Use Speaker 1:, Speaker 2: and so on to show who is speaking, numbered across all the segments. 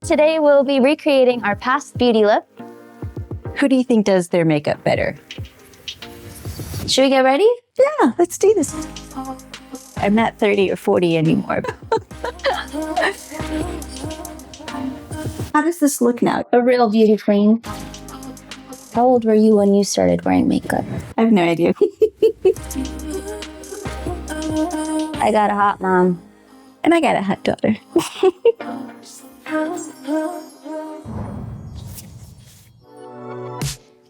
Speaker 1: Today we'll be recreating our past beauty look.
Speaker 2: Who do you think does their makeup better?
Speaker 1: Should we get ready?
Speaker 2: Yeah, let's do this. I'm not 30 or 40 anymore. How does this look now?
Speaker 1: A real beauty queen. How old were you when you started wearing makeup?
Speaker 2: I have no idea.
Speaker 1: I got a hot mom.
Speaker 2: And I got a hot daughter.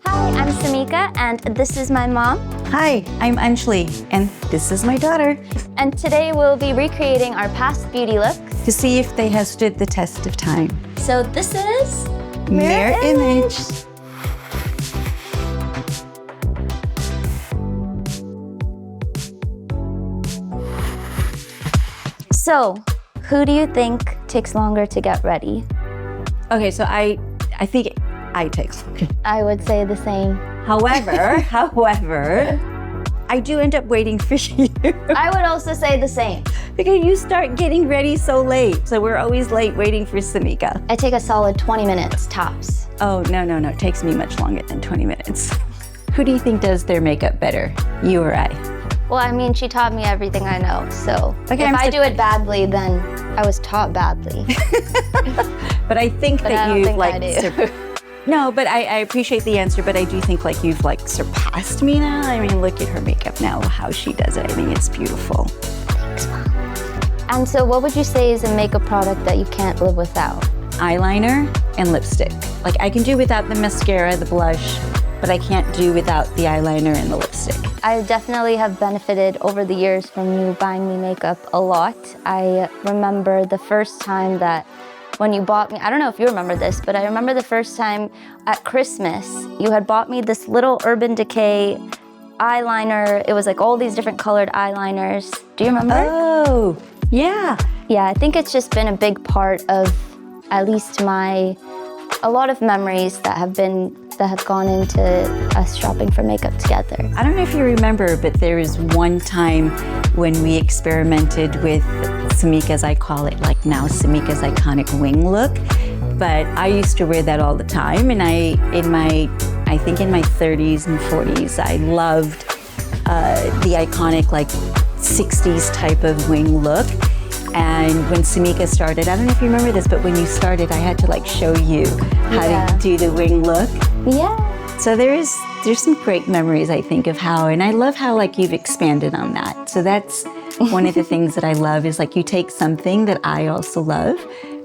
Speaker 1: Hi, I'm Samica, and this is my mom.
Speaker 2: Hi, I'm Anjali, and this is my daughter.
Speaker 1: And today we'll be recreating our past beauty look.
Speaker 2: To see if they have stood the test of time.
Speaker 1: So this is
Speaker 2: Mirror image.
Speaker 1: So, who do you think takes longer to get ready?
Speaker 2: Okay, so I think I take longer.
Speaker 1: I would say the same.
Speaker 2: However, I do end up waiting for you.
Speaker 1: I would also say the same.
Speaker 2: Because you start getting ready so late. So we're always late waiting for Samica.
Speaker 1: I take a solid 20 minutes tops.
Speaker 2: Oh, no. It takes me much longer than 20 minutes. Who do you think does their makeup better, you or I?
Speaker 1: Well, I mean, she taught me everything I know. So
Speaker 2: okay,
Speaker 1: if I do it badly, then I was taught badly.
Speaker 2: But I think that you've like...
Speaker 1: I do.
Speaker 2: No, but I appreciate the answer, but I do think like you've like surpassed me now. I mean, look at her makeup now, how she does it. I think it's beautiful.
Speaker 1: Thanks, Mom. And so what would you say is a makeup product that you can't live without?
Speaker 2: Eyeliner and lipstick. Like I can do without the mascara, the blush, but I can't do without the eyeliner and the lipstick.
Speaker 1: I definitely have benefited over the years from you buying me makeup a lot. I remember the first time that when you bought me, I don't know if you remember this, but I remember the first time at Christmas, you had bought me this little Urban Decay eyeliner. It was like all these different colored eyeliners. Do you remember?
Speaker 2: Oh, yeah.
Speaker 1: Yeah, I think it's just been a big part of at least a lot of memories that have gone into us shopping for makeup together.
Speaker 2: I don't know if you remember, but there was one time when we experimented with Samica's, I call it like now Samica's iconic wing look. But I used to wear that all the time, and I think in my 30s and 40s, I loved the iconic like 60s type of wing look. And when Samica started, I don't know if you remember this, but when you started, I had to like show you how to do the wing look.
Speaker 1: Yeah.
Speaker 2: So there's some great memories, I think, of how, and I love how like you've expanded on that. So that's one of the things that I love is like you take something that I also love,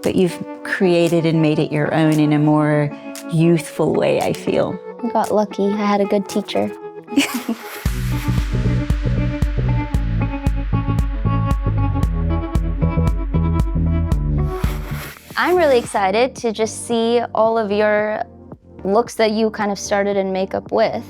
Speaker 2: but you've created and made it your own in a more youthful way, I feel.
Speaker 1: I got lucky. I had a good teacher. I'm really excited to just see all of your looks that you kind of started in makeup with,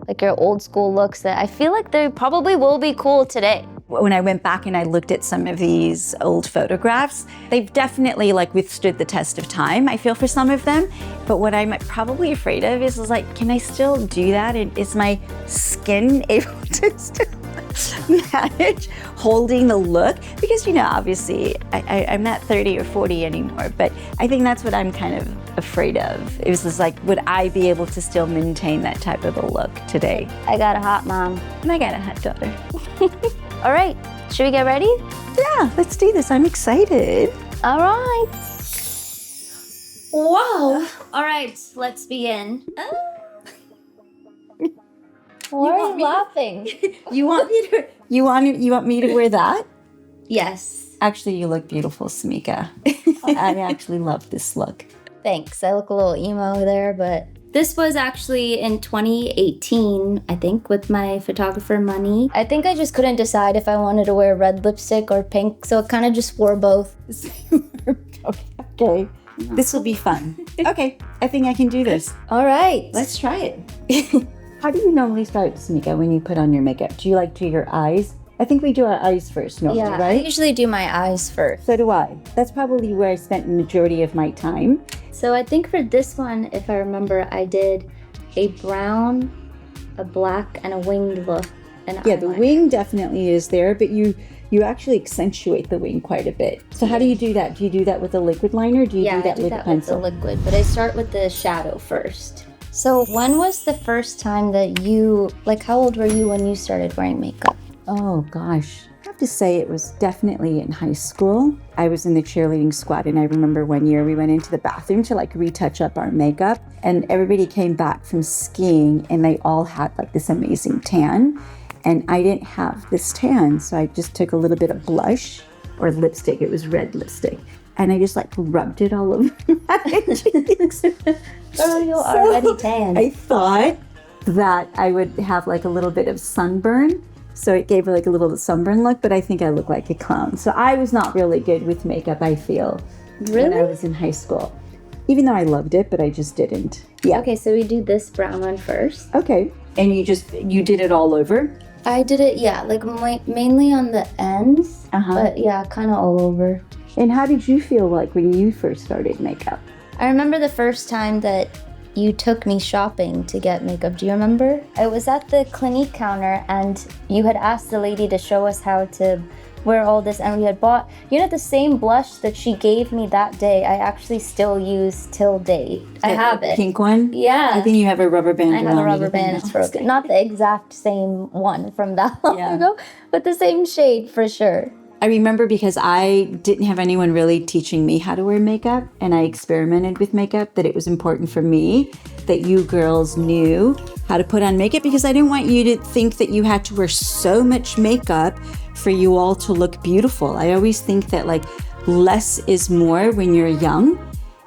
Speaker 1: like your old school looks that I feel like they probably will be cool today.
Speaker 2: When I went back and I looked at some of these old photographs, they've definitely like withstood the test of time, I feel, for some of them. But what I'm probably afraid of is like, can I still do that? And is my skin able to still manage holding the look? Because, you know, obviously I'm not 30 or 40 anymore, but I think that's what I'm kind of afraid of. It was just like, would I be able to still maintain that type of a look today?
Speaker 1: I got a hot mom.
Speaker 2: And I got a hot daughter.
Speaker 1: All right, should we get ready?
Speaker 2: Yeah, let's do this. I'm excited.
Speaker 1: All right. Whoa. All right, let's begin. Why are you laughing?
Speaker 2: You want me to wear that?
Speaker 1: Yes.
Speaker 2: Actually, you look beautiful, Samica. I actually love this look.
Speaker 1: Thanks. I look a little emo there, but this was actually in 2018, I think, with my photographer money. I think I just couldn't decide if I wanted to wear red lipstick or pink, so I kind of just wore both.
Speaker 2: Okay. This will be fun. Okay, I think I can do this.
Speaker 1: All right.
Speaker 2: Let's try it. How do you normally start, Samica, when you put on your makeup? Do you like do your eyes? I think we do our eyes first normally, right?
Speaker 1: I usually do my eyes first.
Speaker 2: So do I. That's probably where I spent the majority of my time.
Speaker 1: So I think for this one, if I remember, I did a brown, a black, and a winged look.
Speaker 2: Yeah, the wing definitely is there, but you you actually accentuate the wing quite a bit. So how do you do that? Do you do that with a liquid liner, or do you do that with a pencil?
Speaker 1: With the liquid, but I start with the shadow first. So when was the first time that you, like, how old were you when you started wearing makeup?
Speaker 2: Oh gosh, I have to say it was definitely in high school. I was in the cheerleading squad, and I remember one year we went into the bathroom to like retouch up our makeup, and everybody came back from skiing and they all had like this amazing tan. And I didn't have this tan, so I just took a little bit of blush or lipstick. It was red lipstick. And I just like rubbed it all over my cheeks.
Speaker 1: Oh, you're already tan.
Speaker 2: I thought that I would have like a little bit of sunburn. So it gave like a little sunburn look, but I think I look like a clown. So I was not really good with makeup, I feel, when I was in high school. Even though I loved it, but I just didn't. Yeah.
Speaker 1: Okay, so we do this brown one first.
Speaker 2: Okay. And you did it all over?
Speaker 1: I did it, yeah, like mainly on the ends, but yeah, kind of all over.
Speaker 2: And how did you feel like when you first started makeup?
Speaker 1: I remember the first time that you took me shopping to get makeup. Do you remember? It was at the Clinique counter, and you had asked the lady to show us how to wear all this, and we had bought, the same blush that she gave me that day, I actually still use till date. I have it.
Speaker 2: Pink one?
Speaker 1: Yeah.
Speaker 2: I think you have a rubber band.
Speaker 1: I have a rubber band. It's broken. Not the exact same one from that long ago, but the same shade for sure.
Speaker 2: I remember because I didn't have anyone really teaching me how to wear makeup, and I experimented with makeup, that it was important for me that you girls knew how to put on makeup, because I didn't want you to think that you had to wear so much makeup for you all to look beautiful. I always think that like less is more when you're young,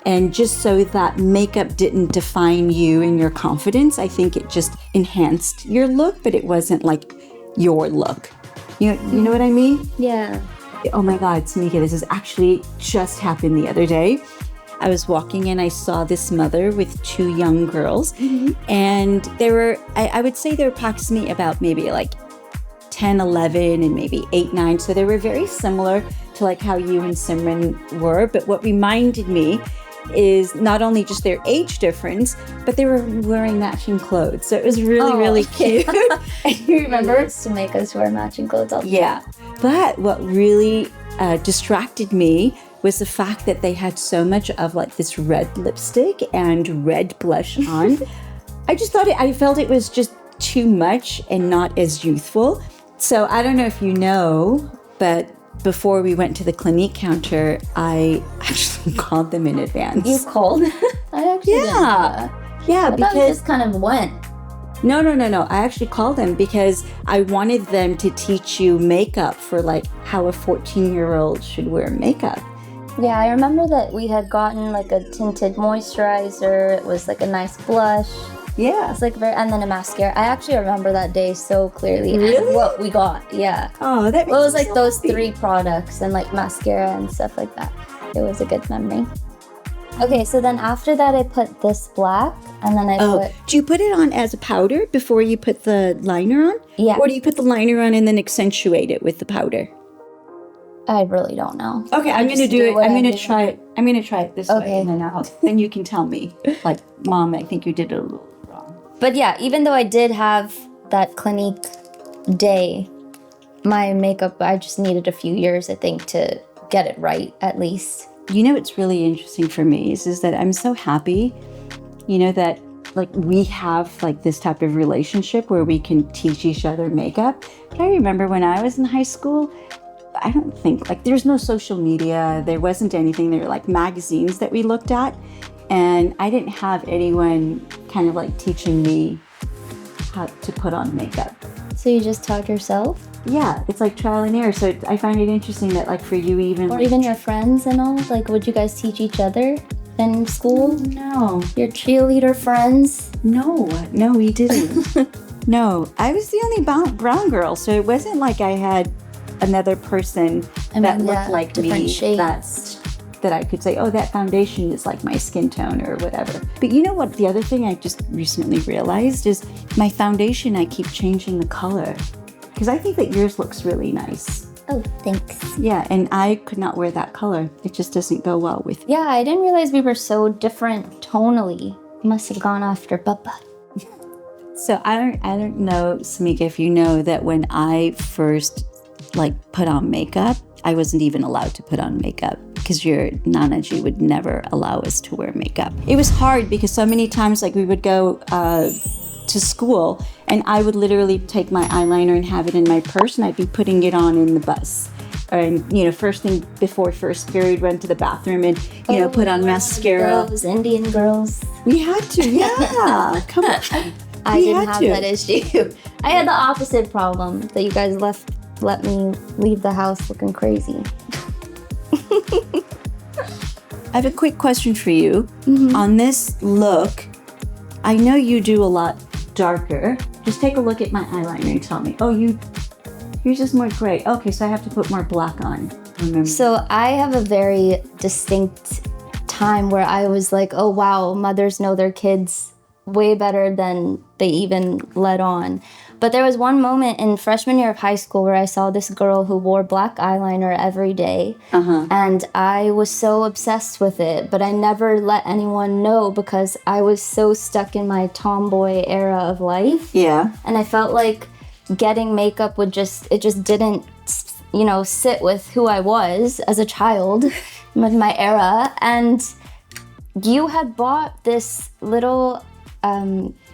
Speaker 2: and just so that makeup didn't define you and your confidence, I think it just enhanced your look, but it wasn't like your look. You know what I mean?
Speaker 1: Yeah.
Speaker 2: Oh my God, Samica, this has actually just happened the other day. I was walking and I saw this mother with two young girls, and they were, I would say they were approximately about maybe like 10, 11, and maybe 8, 9. So they were very similar to like how you and Simran were. But what reminded me is not only just their age difference, but they were wearing matching clothes. So it was really cute. And you remember?
Speaker 1: To make us wear matching clothes all the time.
Speaker 2: Yeah. But what really distracted me was the fact that they had so much of like this red lipstick and red blush on. I felt it was just too much and not as youthful. So I don't know if you know, but before we went to the Clinique counter, I actually called them in advance.
Speaker 1: You called? I actually didn't know that.
Speaker 2: Yeah,
Speaker 1: because we just kind of went.
Speaker 2: No. I actually called them because I wanted them to teach you makeup for like how a 14-year-old should wear makeup.
Speaker 1: Yeah, I remember that we had gotten like a tinted moisturizer. It was like a nice blush.
Speaker 2: Yeah.
Speaker 1: It's like and then a mascara. I actually remember that day so clearly.
Speaker 2: Really?
Speaker 1: And what we got, yeah.
Speaker 2: Oh, that makes
Speaker 1: it was
Speaker 2: me
Speaker 1: like
Speaker 2: so
Speaker 1: those
Speaker 2: happy.
Speaker 1: 3 products and like mascara and stuff like that. It was a good memory. Okay, so then after that I put this black, and then
Speaker 2: do you put it on as a powder before you put the liner on?
Speaker 1: Yeah.
Speaker 2: Or do you put the liner on and then accentuate it with the powder?
Speaker 1: I really don't know.
Speaker 2: Okay, I'm gonna do it. I'm gonna try it. I'm gonna try it this way,
Speaker 1: Okay.
Speaker 2: and then you can tell me, like, Mom, I think you did it a little wrong.
Speaker 1: But yeah, even though I did have that Clinique day, my makeup, I just needed a few years, I think, to get it right, at least.
Speaker 2: You know what's really interesting for me is that I'm so happy, that like we have like this type of relationship where we can teach each other makeup. I remember when I was in high school, I don't think, like, there's no social media, there wasn't anything, there were like magazines that we looked at, and I didn't have anyone kind of like teaching me how to put on makeup.
Speaker 1: So you just taught yourself?
Speaker 2: Yeah, it's like trial and error. So I find it interesting that like for you even...
Speaker 1: Or even your friends and all? Like, would you guys teach each other in school?
Speaker 2: No.
Speaker 1: Your cheerleader friends?
Speaker 2: No, we didn't. No, I was the only brown girl, so it wasn't like I had another person that looked like me that I could say, oh, that foundation is like my skin tone or whatever. But you know what? The other thing I just recently realized is my foundation, I keep changing the color because I think that yours looks really nice.
Speaker 1: Oh, thanks.
Speaker 2: Yeah, and I could not wear that color. It just doesn't go well with me.
Speaker 1: Yeah, I didn't realize we were so different tonally. Must have gone after Papa.
Speaker 2: So I don't know, Samica, if you know that when I first like put on makeup. I wasn't even allowed to put on makeup because your Nanaji would never allow us to wear makeup. It was hard because so many times like we would go to school and I would literally take my eyeliner and have it in my purse and I'd be putting it on in the bus. And, you know, first thing before first period, went to the bathroom and, you know, put on mascara.
Speaker 1: Those Indian girls.
Speaker 2: We had to, yeah. Come on.
Speaker 1: I didn't have that issue. I had the opposite problem that you guys let me leave the house looking crazy.
Speaker 2: I have a quick question for you. On this look, I know you do a lot darker. Just take a look at my eyeliner and tell me. Oh, yours is more gray. Okay, so I have to put more black on. Remember.
Speaker 1: So I have a very distinct time where I was like, oh wow, mothers know their kids way better than they even let on. But there was one moment in freshman year of high school where I saw this girl who wore black eyeliner every day. And I was so obsessed with it, but I never let anyone know because I was so stuck in my tomboy era of life.
Speaker 2: Yeah.
Speaker 1: And I felt like getting makeup it just didn't, you know, sit with who I was as a child with my era. And you had bought this little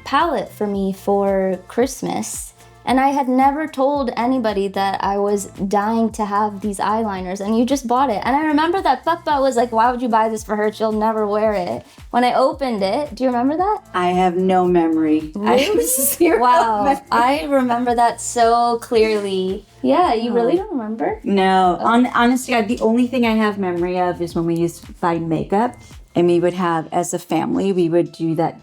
Speaker 1: palette for me for Christmas, and I had never told anybody that I was dying to have these eyeliners, and you just bought it. And I remember that Papa was like, why would you buy this for her? She'll never wear it. When I opened it, do you remember that?
Speaker 2: I have no memory.
Speaker 1: Really?
Speaker 2: I have zero
Speaker 1: Wow, I remember that so clearly. Yeah, you really don't remember?
Speaker 2: No, honestly, the only thing I have memory of is when we used to buy makeup, and we would have, as a family, we would do that,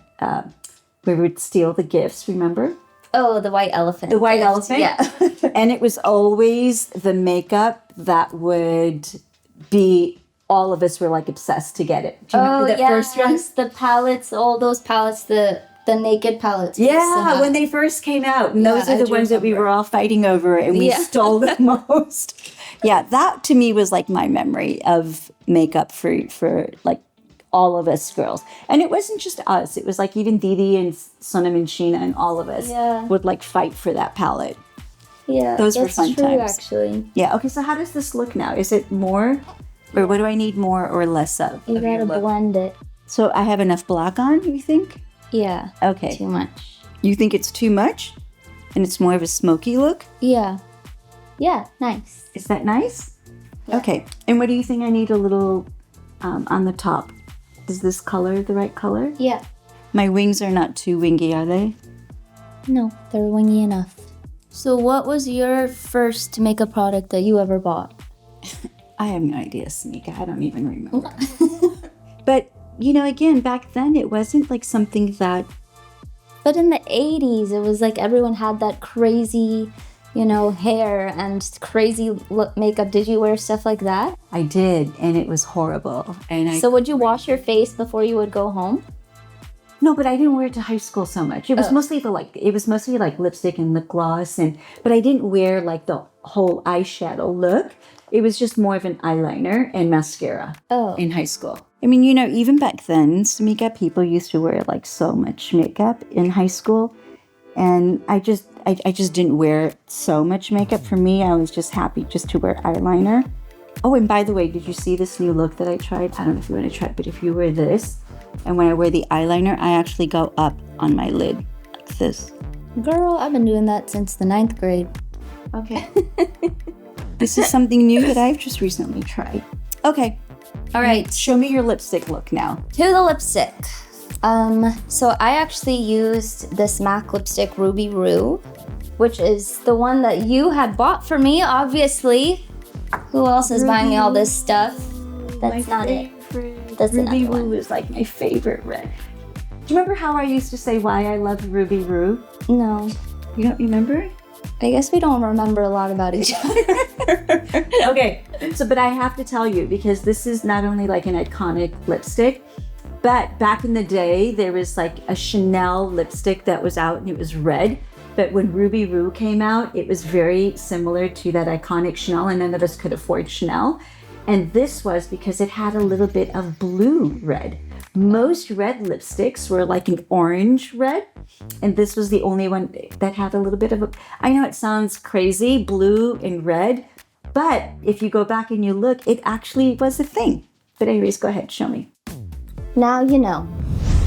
Speaker 2: we would steal the gifts, remember?
Speaker 1: Oh, the white elephant.
Speaker 2: The white elephant?
Speaker 1: Yeah.
Speaker 2: And it was always the makeup that would be, all of us were like obsessed to get it. Do you remember that first one?
Speaker 1: The palettes, all those palettes, the naked palettes.
Speaker 2: Yeah, when they first came out. And those are the ones that we were all fighting over and we stole the most. Yeah, that to me was like my memory of makeup for like all of us girls. And it wasn't just us. It was like even Didi and Sonam and Sheena and all of us would like fight for that palette.
Speaker 1: Yeah,
Speaker 2: those were fun
Speaker 1: true,
Speaker 2: times.
Speaker 1: Actually.
Speaker 2: Yeah, okay, so how does this look now? Is it more, or what do I need more or less of?
Speaker 1: You gotta blend it.
Speaker 2: So I have enough black on, you think?
Speaker 1: Yeah.
Speaker 2: Okay.
Speaker 1: Too much.
Speaker 2: You think it's too much? And it's more of a smoky look?
Speaker 1: Yeah. Yeah, nice.
Speaker 2: Is that nice?
Speaker 1: Yeah.
Speaker 2: Okay. And what do you think I need a little on the top? Is this color the right color?
Speaker 1: Yeah.
Speaker 2: My wings are not too wingy, are they?
Speaker 1: No, they're wingy enough. So what was your first makeup product that you ever bought?
Speaker 2: I have no idea, Samica. I don't even remember. But, you know, again, back then it wasn't like something that...
Speaker 1: But in the 80s, it was like everyone had that crazy, you know, hair and crazy makeup. Did you wear stuff like that?
Speaker 2: I did, and it was horrible. And
Speaker 1: So would you wash your face before you would go home?
Speaker 2: No, but I didn't wear it to high school so much. It was mostly like lipstick and lip gloss, but I didn't wear like the whole eyeshadow look. It was just more of an eyeliner and mascara in high school. I mean, you know, even back then, Samica, people used to wear like so much makeup in high school. And I just didn't wear so much makeup. For me, I was just happy just to wear eyeliner. Oh, and by the way, did you see this new look that I tried? I don't know if you want to try it, but if you wear this, and when I wear the eyeliner, I actually go up on my lid like this.
Speaker 1: Girl, I've been doing that since the 9th grade.
Speaker 2: Okay. This is something new that I've just recently tried. Okay.
Speaker 1: All right.
Speaker 2: Show me your lipstick look now.
Speaker 1: To the lipstick. So I actually used this MAC lipstick Ruby Roo, which is the one that you had bought for me, obviously. Who else is buying me all this stuff? That's not it. That's
Speaker 2: Ruby
Speaker 1: another
Speaker 2: Roo
Speaker 1: one.
Speaker 2: is like my favorite red. Do you remember how I used to say why I love Ruby Roo?
Speaker 1: No.
Speaker 2: You don't remember?
Speaker 1: I guess we don't remember a lot about each other.
Speaker 2: Okay, so but I have to tell you, because this is not only like an iconic lipstick, but back in the day, there was like a Chanel lipstick that was out and it was red. But when Ruby Roo came out, it was very similar to that iconic Chanel, and none of us could afford Chanel. And this was because it had a little bit of blue red. Most red lipsticks were like an orange red, and this was the only one that had a little bit of a, I know it sounds crazy, blue and red, but if you go back and you look, it actually was a thing. But anyways, go ahead, show me.
Speaker 1: Now you know.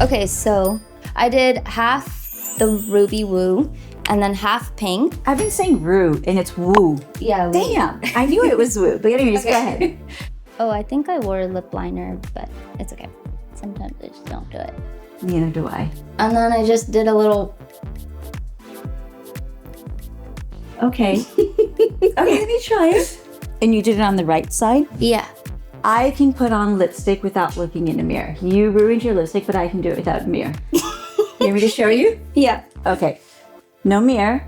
Speaker 1: Okay, so I did half the ruby woo and then half pink.
Speaker 2: I've been saying rue and it's woo.
Speaker 1: Yeah. Woo.
Speaker 2: Damn, I knew it was woo. But anyways, go ahead.
Speaker 1: Oh, I think I wore a lip liner, but it's okay. Sometimes I just don't do it.
Speaker 2: Neither do I.
Speaker 1: And then I just did a little.
Speaker 2: Okay. Okay, let me try it. And you did it on the right side?
Speaker 1: Yeah.
Speaker 2: I can put on lipstick without looking in a mirror. You ruined your lipstick, but I can do it without a mirror. You want me to show you?
Speaker 1: Yeah.
Speaker 2: Okay. No mirror.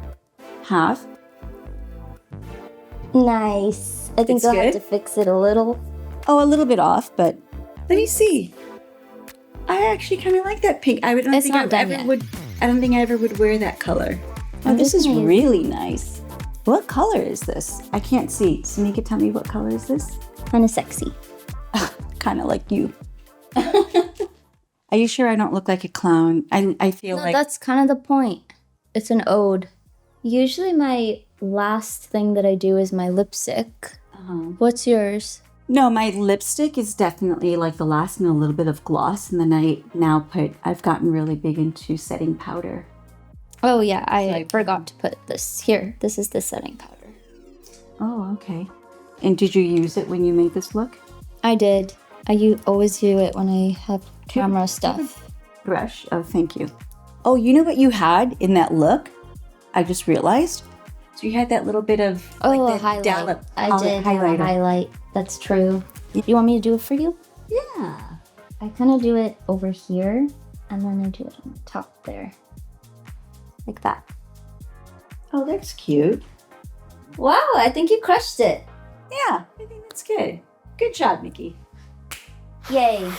Speaker 2: Half.
Speaker 1: Nice. I think
Speaker 2: It's
Speaker 1: I'll
Speaker 2: good?
Speaker 1: have to fix it a little.
Speaker 2: Oh, a little bit off, but let me see. I actually kind of like that pink. I don't
Speaker 1: It's
Speaker 2: think
Speaker 1: not
Speaker 2: I
Speaker 1: done
Speaker 2: ever
Speaker 1: yet.
Speaker 2: would. I don't think I ever would wear that color. Oh, this is
Speaker 1: Nice.
Speaker 2: really nice. What color is this? I can't see. Samica, tell me what color is this?
Speaker 1: Kind of sexy.
Speaker 2: Kind of like you. Are you sure I don't look like a clown? I feel
Speaker 1: No,
Speaker 2: like
Speaker 1: that's kind of the point. It's an ode. Usually my last thing that I do is my lipstick. What's yours?
Speaker 2: no. My lipstick is definitely like the last, and a little bit of gloss, and then I've gotten really big into setting powder.
Speaker 1: Oh yeah, I forgot to put this here. This is the setting powder.
Speaker 2: Oh, okay. And did you use it when you made this look?
Speaker 1: I did. Always do it when I have camera stuff.
Speaker 2: Brush. Oh, thank you. Oh, you know what you had in that look? I just realized. So you had that little bit of
Speaker 1: Oh,
Speaker 2: that
Speaker 1: highlight.
Speaker 2: dollop
Speaker 1: I did have a
Speaker 2: highlighter.
Speaker 1: highlight. That's true. You want me to do it for you?
Speaker 2: Yeah.
Speaker 1: I kind of do it over here, and then I do it on the top there. Like that.
Speaker 2: Oh, that's cute.
Speaker 1: Wow, I think you crushed it.
Speaker 2: Yeah, I think that's good. Good job, Nikki.
Speaker 1: Yay.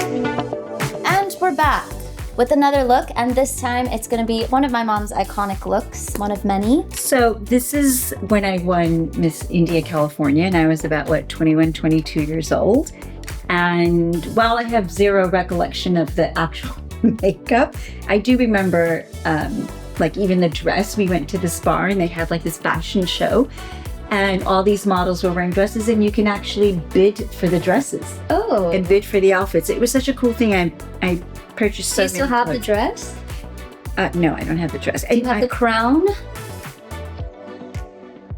Speaker 1: And we're back with another look, and this time it's gonna be one of my mom's iconic looks, one of many.
Speaker 2: So this is when I won Miss India California, and I was about, 21, 22 years old. And while I have zero recollection of the actual makeup, I do remember, even the dress. We went to this bar, and they had this fashion show, and all these models were wearing dresses, and you can actually bid for the dresses
Speaker 1: Oh,
Speaker 2: and bid for the outfits. It was such a cool thing. I purchased so
Speaker 1: do you still
Speaker 2: many
Speaker 1: have the
Speaker 2: clothes.
Speaker 1: dress?
Speaker 2: No, I don't have the dress.
Speaker 1: Do you have the crown?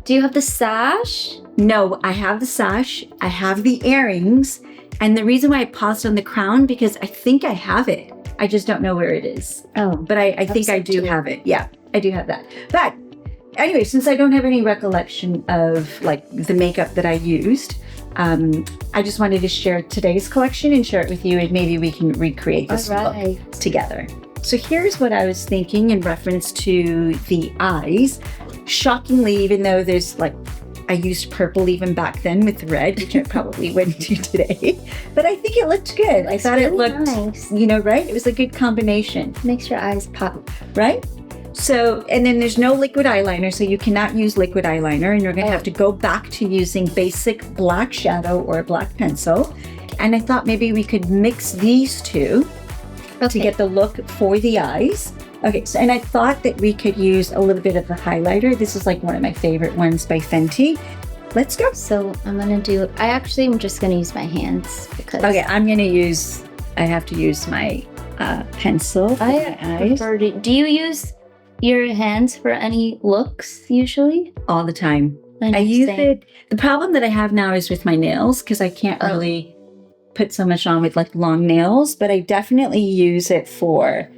Speaker 1: Do you have the sash?
Speaker 2: No, I have the sash, I have the earrings, and the reason why I paused on the crown, because I think I have it. I just don't know where it is.
Speaker 1: Oh,
Speaker 2: But I think I do
Speaker 1: cute.
Speaker 2: have it. Yeah, I do have that. But anyway, since I don't have any recollection of the makeup that I used, I just wanted to share today's collection and share it with you, and maybe we can recreate this
Speaker 1: all right.
Speaker 2: look together. So here's what I was thinking in reference to the eyes. Shockingly, even though there's I used purple even back then with red, which I probably wouldn't do today, but I think it looked good. I thought it
Speaker 1: really
Speaker 2: looked,
Speaker 1: nice.
Speaker 2: right? It was a good combination,
Speaker 1: Makes your eyes pop.
Speaker 2: right? So, and then there's no liquid eyeliner, so you cannot use liquid eyeliner, and you're gonna have to go back to using basic black shadow or a black pencil. And I thought maybe we could mix these two to get the look for the eyes. Okay, so, and I thought that we could use a little bit of the highlighter. This is one of my favorite ones by Fenty. Let's go.
Speaker 1: So I'm gonna do, I actually am just gonna use my hands because
Speaker 2: Okay, I have to use my pencil for my
Speaker 1: I
Speaker 2: eyes
Speaker 1: prefer to, do you use your hands for any looks usually?
Speaker 2: all the time. I use it. The problem that I have now is with my nails, because I can't really put so much on with long nails, but I definitely use it for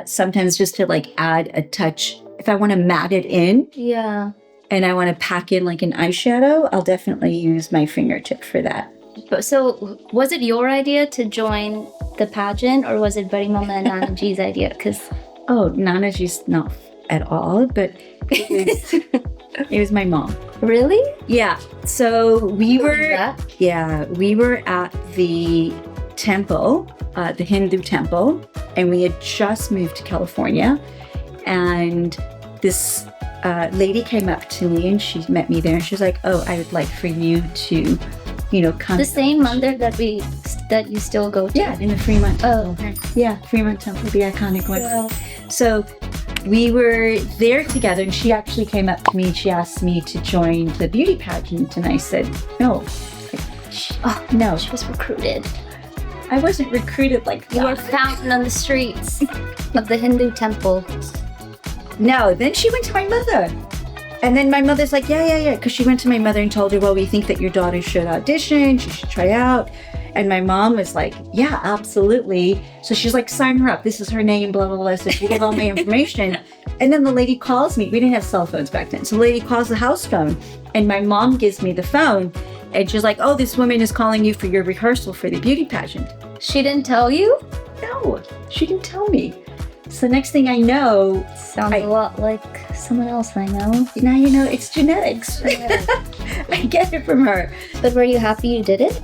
Speaker 2: sometimes just to add a touch. If I want to matte it in
Speaker 1: Yeah.
Speaker 2: and I want to pack in an eyeshadow, I'll definitely use my fingertip for that.
Speaker 1: But so was it your idea to join the pageant, or was it Buddy Mama and Nana G's idea? Because
Speaker 2: Oh, Nanaji's not at all, but it was my mom.
Speaker 1: really?
Speaker 2: Yeah. So we
Speaker 1: Believe
Speaker 2: were
Speaker 1: that.
Speaker 2: we were at the temple, the Hindu temple, and we had just moved to California. And this lady came up to me and she met me there and she was like, oh, I would like for you to, come.
Speaker 1: The same mandir that you still go to?
Speaker 2: Yeah, in the Fremont Temple.
Speaker 1: Oh, nice.
Speaker 2: Yeah, Fremont Temple, the iconic one.
Speaker 1: Yeah.
Speaker 2: So we were there together and she actually came up to me and she asked me to join the beauty pageant and I said, no. Oh, no.
Speaker 1: She was recruited.
Speaker 2: I wasn't recruited like that.
Speaker 1: You were found on the streets of the Hindu temple.
Speaker 2: No, then she went to my mother. And then my mother's like, yeah. Because she went to my mother and told her, well, we think that your daughter should audition. She should try out. And my mom was like, yeah, absolutely. So she's like, sign her up. This is her name, blah, blah, blah. So she gave all my information. And then the lady calls me. We didn't have cell phones back then. So the lady calls the house phone. And my mom gives me the phone. And she's like, oh, this woman is calling you for your rehearsal for the beauty pageant.
Speaker 1: She didn't tell you?
Speaker 2: No, she didn't tell me. So next thing I know...
Speaker 1: Sounds a lot like someone else I know.
Speaker 2: Now you know it's genetics. I get it from her.
Speaker 1: But were you happy you did it?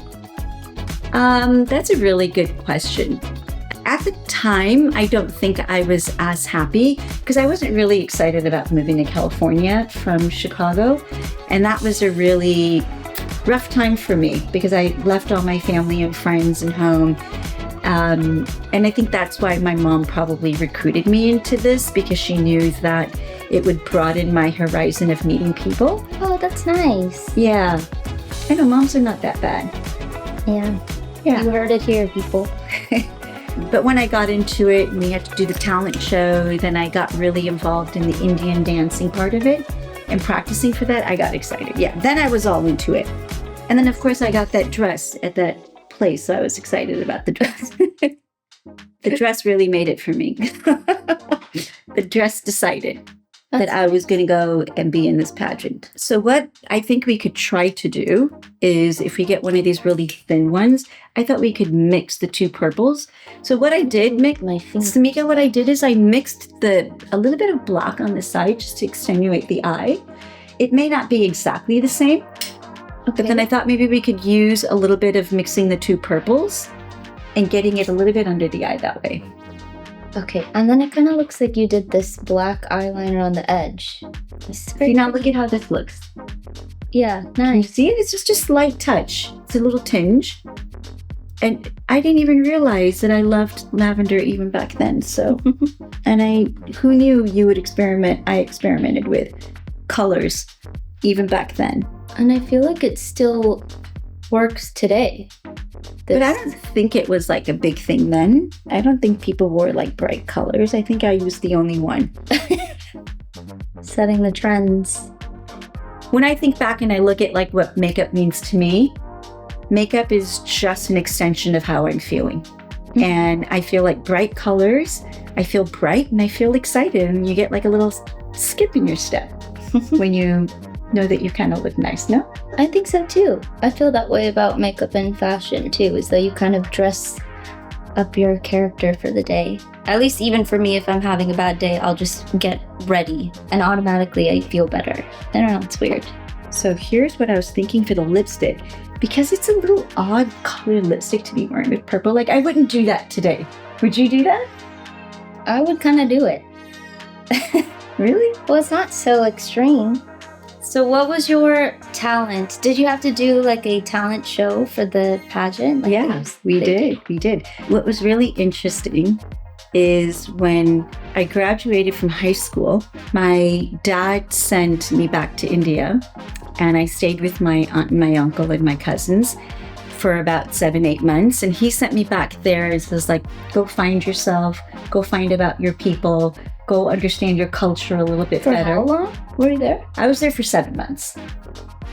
Speaker 2: That's a really good question. At the time, I don't think I was as happy because I wasn't really excited about moving to California from Chicago. And that was a really rough time for me because I left all my family and friends and home. And I think that's why my mom probably recruited me into this because she knew that it would broaden my horizon of meeting people.
Speaker 1: Oh, that's nice.
Speaker 2: Yeah. I know moms are not that bad.
Speaker 1: Yeah.
Speaker 2: Yeah.
Speaker 1: You heard it here, people.
Speaker 2: But when I got into it and we had to do the talent show, then I got really involved in the Indian dancing part of it and practicing for that. I got excited. Yeah. Then I was all into it. And then of course I got that dress at that place, so I was excited about the dress. The dress really made it for me. The dress decided that I was going to go and be in this pageant. So what I think we could try to do is if we get one of these really thin ones, I thought we could mix the two purples. So what I did mix, Samica, what I did is I mixed a little bit of black on the side just to extenuate the eye. It may not be exactly the same. Okay. But then I thought maybe we could use a little bit of mixing the two purples and getting it a little bit under the eye that way.
Speaker 1: Okay, and then it kind of looks like you did this black eyeliner on the edge.
Speaker 2: See, now look at how this looks.
Speaker 1: Yeah,
Speaker 2: You
Speaker 1: nice.
Speaker 2: see, it's just a slight touch. It's a little tinge. And I didn't even realize that I loved lavender even back then. So, and who knew you would experiment? I experimented with colors even back then.
Speaker 1: And I feel like it still works today.
Speaker 2: But I don't think it was like a big thing then. I don't think people wore like bright colors. I think I was the only one.
Speaker 1: Setting the trends.
Speaker 2: When I think back and I look at like what makeup means to me, makeup is just an extension of how I'm feeling. Mm-hmm. And I feel like bright colors, I feel bright and I feel excited. And you get like a little skip in your step when you know that you kind of look nice, no?
Speaker 1: I think so too. I feel that way about makeup and fashion too, is that you kind of dress up your character for the day. At least even for me, if I'm having a bad day, I'll just get ready and automatically I feel better. I don't know, it's weird.
Speaker 2: So here's what I was thinking for the lipstick. Because it's a little odd colored lipstick to be wearing with purple. Like I wouldn't do that today. Would you do that?
Speaker 1: I would kind of do it.
Speaker 2: Really?
Speaker 1: Well, it's not so extreme. So what was your talent? Did you have to do like a talent show for the pageant? Like
Speaker 2: Yes, we did. What was really interesting is when I graduated from high school, my dad sent me back to India and I stayed with my aunt and my uncle and my cousins for about 7-8 months. And he sent me back there and says like, go find yourself, go find about your people, go understand your culture a little bit better.
Speaker 1: For how long were you there?
Speaker 2: I was there for 7 months.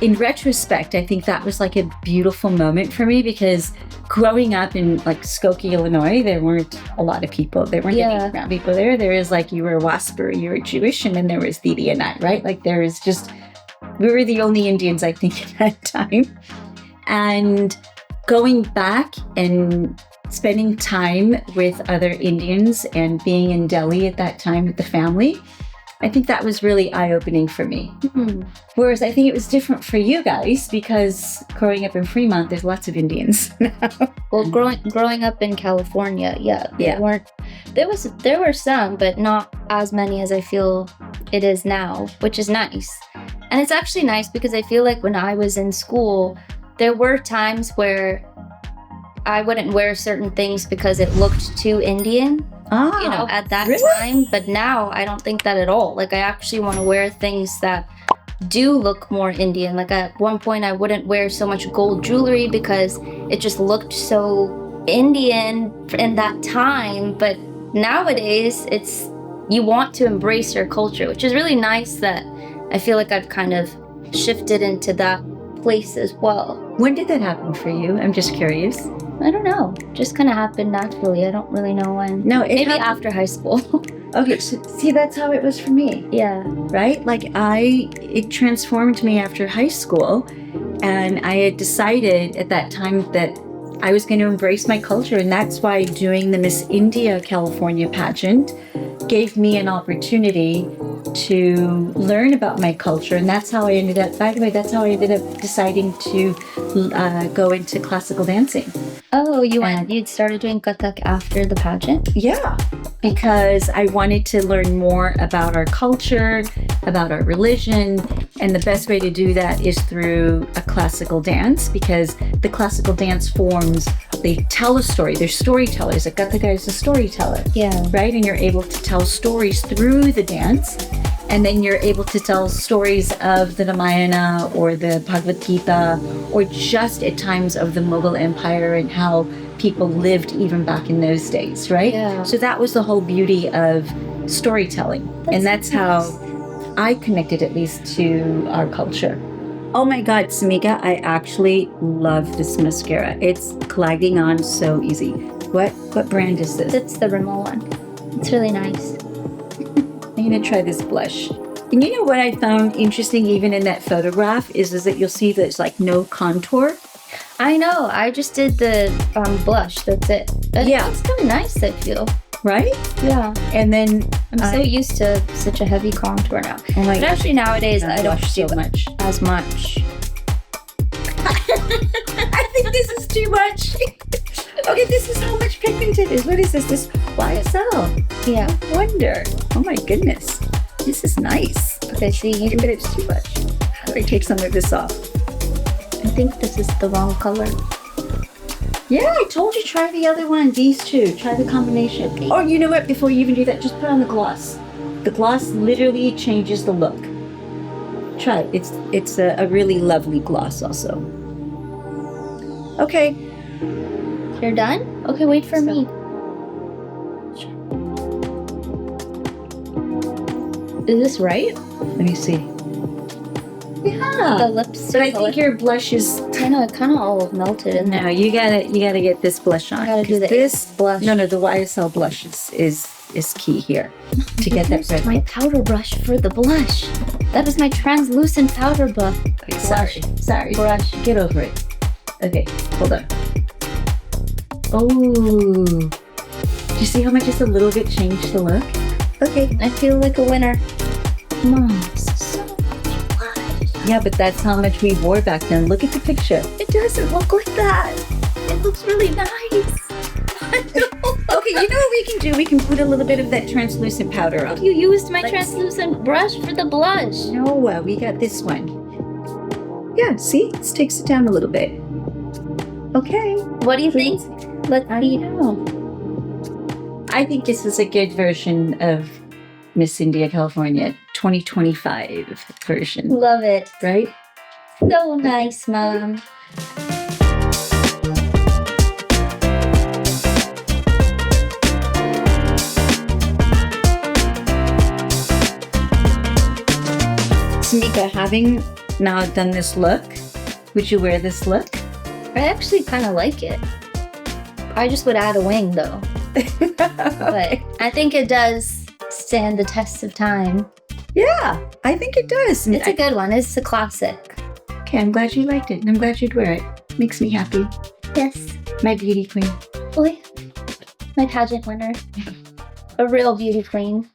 Speaker 2: In retrospect, I think that was like a beautiful moment for me because growing up in like Skokie, Illinois, there weren't a lot of people. There weren't any brown people there. There was like, you were a Wasper, you were Jewish, and then there was Didi and I, right? Like there was just, we were the only Indians, I think, at that time. And going back and spending time with other Indians and being in Delhi at that time with the family, I think that was really eye-opening for me.
Speaker 1: Mhm.
Speaker 2: Whereas I think it was different for you guys because growing up in Fremont, there's lots of Indians now.
Speaker 1: Well, growing up in California, there were some, but not as many as I feel it is now, which is nice. And it's actually nice because I feel like when I was in school, there were times where I wouldn't wear certain things because it looked too Indian. At that time. But now I don't think that at all. Like, I actually want to wear things that do look more Indian. Like, at one point I wouldn't wear so much gold jewelry because it just looked so Indian in that time. But nowadays you want to embrace your culture, which is really nice that I feel like I've kind of shifted into that place as well.
Speaker 2: When did that happen for you? I'm just curious.
Speaker 1: I don't know. Just kind of happened naturally. I don't really know when.
Speaker 2: No,
Speaker 1: maybe after high school.
Speaker 2: Okay, so see, that's how it was for me.
Speaker 1: Yeah.
Speaker 2: Right? Like it transformed me after high school, and I had decided at that time that I was going to embrace my culture, and that's why doing the Miss India California pageant gave me an opportunity to learn about my culture, and that's how I ended up, by the way, that's how I ended up deciding to go into classical dancing.
Speaker 1: Oh, you'd started doing Kathak after the pageant?
Speaker 2: Yeah, because I wanted to learn more about our culture, about our religion, and the best way to do that is through a classical dance, because the classical dance forms, they tell a story. They're storytellers. A Kathaka is a storyteller.
Speaker 1: Yeah.
Speaker 2: Right? And you're able to tell stories through the dance. And then you're able to tell stories of the Ramayana or the Bhagavad Gita, or just at times of the Mughal Empire and how people lived even back in those days, right?
Speaker 1: Yeah.
Speaker 2: So that was the whole beauty of storytelling. And that's how I connected, at least, to our culture. Oh my God, Samica, I actually love this mascara. It's gliding on so easy. What brand is this?
Speaker 1: It's the Rimmel one. It's really nice.
Speaker 2: I'm gonna try this blush. And you know what I found interesting even in that photograph is that you'll see there's like no contour.
Speaker 1: I know, I just did the blush, that's it. But
Speaker 2: Yeah.
Speaker 1: It's kind of nice, I feel.
Speaker 2: Right?
Speaker 1: Yeah.
Speaker 2: And then
Speaker 1: I'm so used to such a heavy contour now.
Speaker 2: Oh my
Speaker 1: But
Speaker 2: God.
Speaker 1: actually nowadays I don't
Speaker 2: blush
Speaker 1: do
Speaker 2: so much.
Speaker 1: as much.
Speaker 2: I think this is too much. Okay, this is how much pigment it is. What is this? This YSL.
Speaker 1: Yeah.
Speaker 2: I wonder. Oh my goodness. This is nice.
Speaker 1: Okay, see,
Speaker 2: But it's too much. How do I take some of this off?
Speaker 1: I think this is the wrong color.
Speaker 2: Yeah, I told you, try the other one. These two. Try the combination.
Speaker 1: Okay.
Speaker 2: Oh, you know what? Before you even do that, just put on the gloss. The gloss literally changes the look. Try it. It's a really lovely gloss also. Okay.
Speaker 1: You're done? Okay, wait for me. Is this right?
Speaker 2: Let me see. Yeah.
Speaker 1: The lips.
Speaker 2: But I think your blush is...
Speaker 1: I know, it kind of all melted in there.
Speaker 2: No, you gotta get this blush on.
Speaker 1: I gotta do
Speaker 2: 'cause
Speaker 1: the
Speaker 2: this
Speaker 1: blush.
Speaker 2: No, the YSL blush is key here to get that
Speaker 1: Here's
Speaker 2: red.
Speaker 1: my powder brush for the blush. That is my translucent powder brush.
Speaker 2: Sorry.
Speaker 1: Brush.
Speaker 2: Get over it. Okay, hold on. Oh, do you see how much just a little bit changed the look? Okay.
Speaker 1: I feel like a winner. Come on. This is so much blush.
Speaker 2: Yeah, but that's how much we wore back then. Look at the picture.
Speaker 1: It doesn't look like that. It looks really nice.
Speaker 2: Okay, you know what we can do? We can put a little bit of that translucent powder on.
Speaker 1: You used my translucent brush for the blush.
Speaker 2: No, we got this one. Yeah, see? This takes it down a little bit. Okay.
Speaker 1: What do you think? Let's see.
Speaker 2: I think this is a good version of Miss India California 2025 version.
Speaker 1: Love it.
Speaker 2: Right?
Speaker 1: So nice, Mom.
Speaker 2: Samica, having now done this look, would you wear this look?
Speaker 1: I actually kind of like it. I just would add a wing though. But I think it does stand the test of time.
Speaker 2: Yeah, I think it does.
Speaker 1: It's a good one. It's a classic.
Speaker 2: Okay, I'm glad you liked it, and I'm glad you'd wear it. Makes me happy.
Speaker 1: Yes.
Speaker 2: My beauty queen.
Speaker 1: Boy, my pageant winner. A real beauty queen.